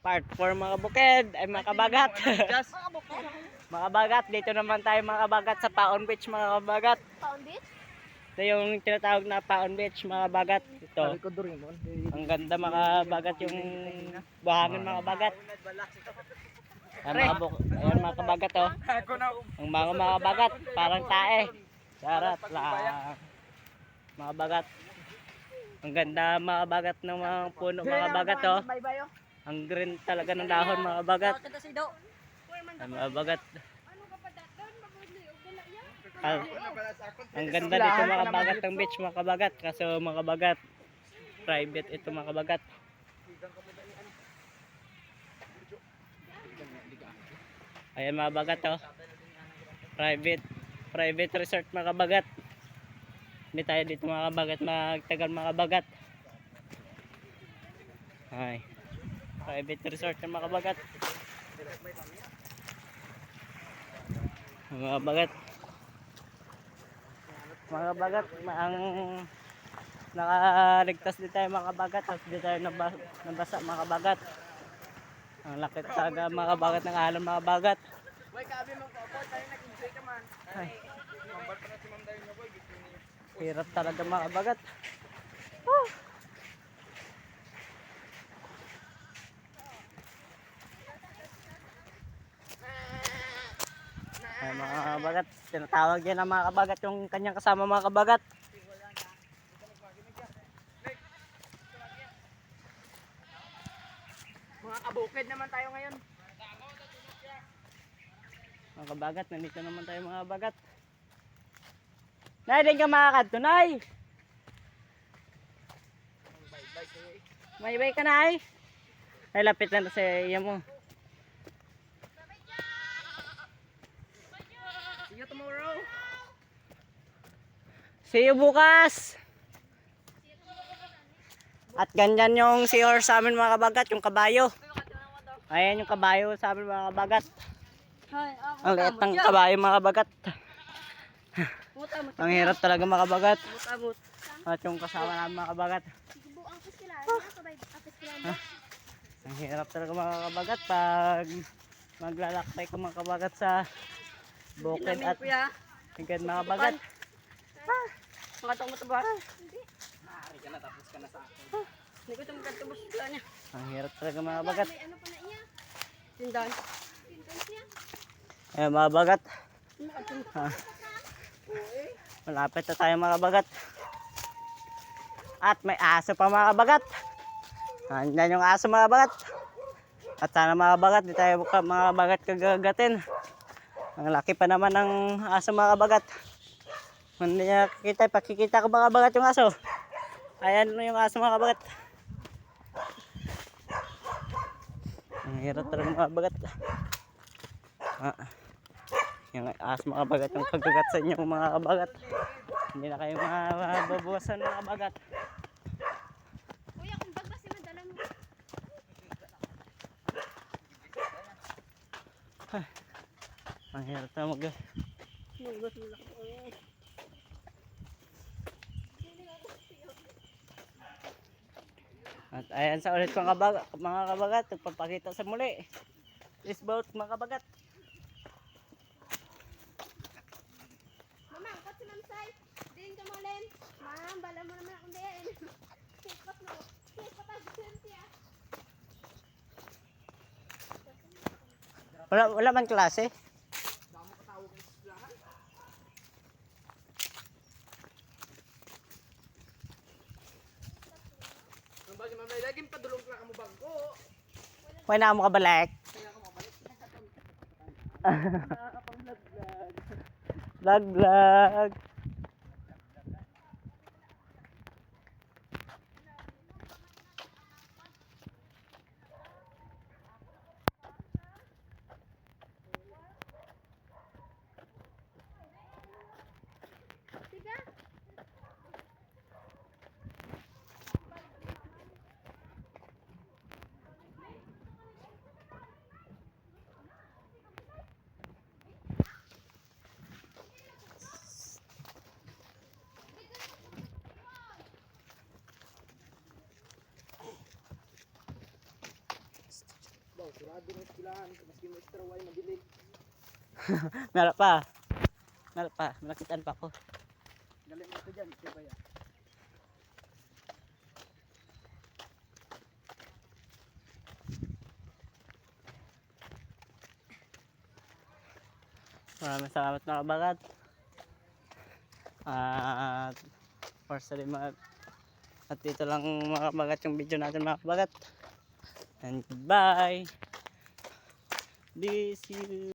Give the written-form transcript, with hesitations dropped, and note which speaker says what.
Speaker 1: Part 4 mga bukid ay mga kabagat. Mga kabagat, dito naman tayo mga kabagat sa Paon Beach mga kabagat.
Speaker 2: Paon Beach?
Speaker 1: Ito yung tinatawag na Paon Beach mga kabagat. Ito. Ang ganda mga kabagat yung buhangin mga kabagat. Ayan mga kabagat oh. Ang mga kabagat, parang tae. Charot lang. Mga kabagat. Ang ganda mga kabagat ng mga puno mga kabagat oh. Ang green talaga ng dahon mga kabagat. Ay, mga kabagat. Ang ganda dito mga kabagat ng beach mga kabagat. Kaso mga kabagat, private ito mga kabagat. Ayan mga kabagat oh. Private resort mga kabagat. Hindi tayo dito mga kabagat magtagal mga kabagat. Ay. Private resort ng mga kabagat. Mga kabagat. Mga kabagat, ang nakaligtas din tayo mga kabagat. Tapos di tayo nabasa mga kabagat. Ang laki talaga mga kabagat ng alon mga kabagat. Hirap talaga mga kabagat. Ay, mga kabagat, tinatawag yan ang mga kabagat yung kanyang kasama mga kabagat.
Speaker 2: Mga kabukid naman tayo ngayon.
Speaker 1: Mga kabagat, nandito naman tayo mga kabagat. Nay, din ka makakadto, Nay. May bay ka, Nay. Ay, lapit na sa iya mo.
Speaker 2: See you tomorrow.
Speaker 1: See you bukas. At ganyan yung seahorse sa amin mga kabagat, yung kabayo. Ayan yung kabayo sa amin mga kabagat. Ang liit ng kabayo mga kabagat. Ang hirap talaga mga kabagat. At yung kasama namin mga kabagat. Ang hirap talaga mga kabagat pag maglalakbay ko mga kabagat sa bukid at higad mga kabagat.
Speaker 2: Mga tong mataba. Maaari ka na, tapos ka na sa akin. Hindi ko ito magkatubos sila niya.
Speaker 1: Ang hirap talaga mga kabagat.
Speaker 2: May ano pa na iya? Tindan. Tindan siya?
Speaker 1: Ayan mga kabagat. Malapit na tayo mga kabagat. At may aso pa mga kabagat. Andyan yung aso mga kabagat. At sana mga kabagat, di tayo mga kabagat kagagatin. Ang laki pa naman ng aso mga kabagat. Hindi niya kakita, pakikita ko mga kabagat yung aso. Ayan yung aso mga kabagat. Ang hirap talaga mga kabagat. Yung aso mga kabagat yung kagagat sa inyo mga kabagat. Hindi na kayo mababawasan mga kabagat.
Speaker 2: Kuya, kung bag kasi madala mo.
Speaker 1: Ang hirap na At ayan sa ulit mga kabagat, nagpapakita sa muli. This boat mga kabagat.
Speaker 2: Mama, angkot si Ma'am Sai. Din ka mo, Len. Ma'am, bala mo naman akong din. Sikot mo. Sikot ang siya.
Speaker 1: Wala man klase.
Speaker 2: Bagi mamay lagi padulong ka mo bangko.
Speaker 1: Wala na mo kabalik. Vlog. Meron pa. Meron pa. Malakitan pa ako.
Speaker 3: Galing mo ito dyan, diba yan?
Speaker 1: Maraming salamat mga kabagat. At at dito lang mga kabagat yung video natin mga kabagat. And goodbye. This you.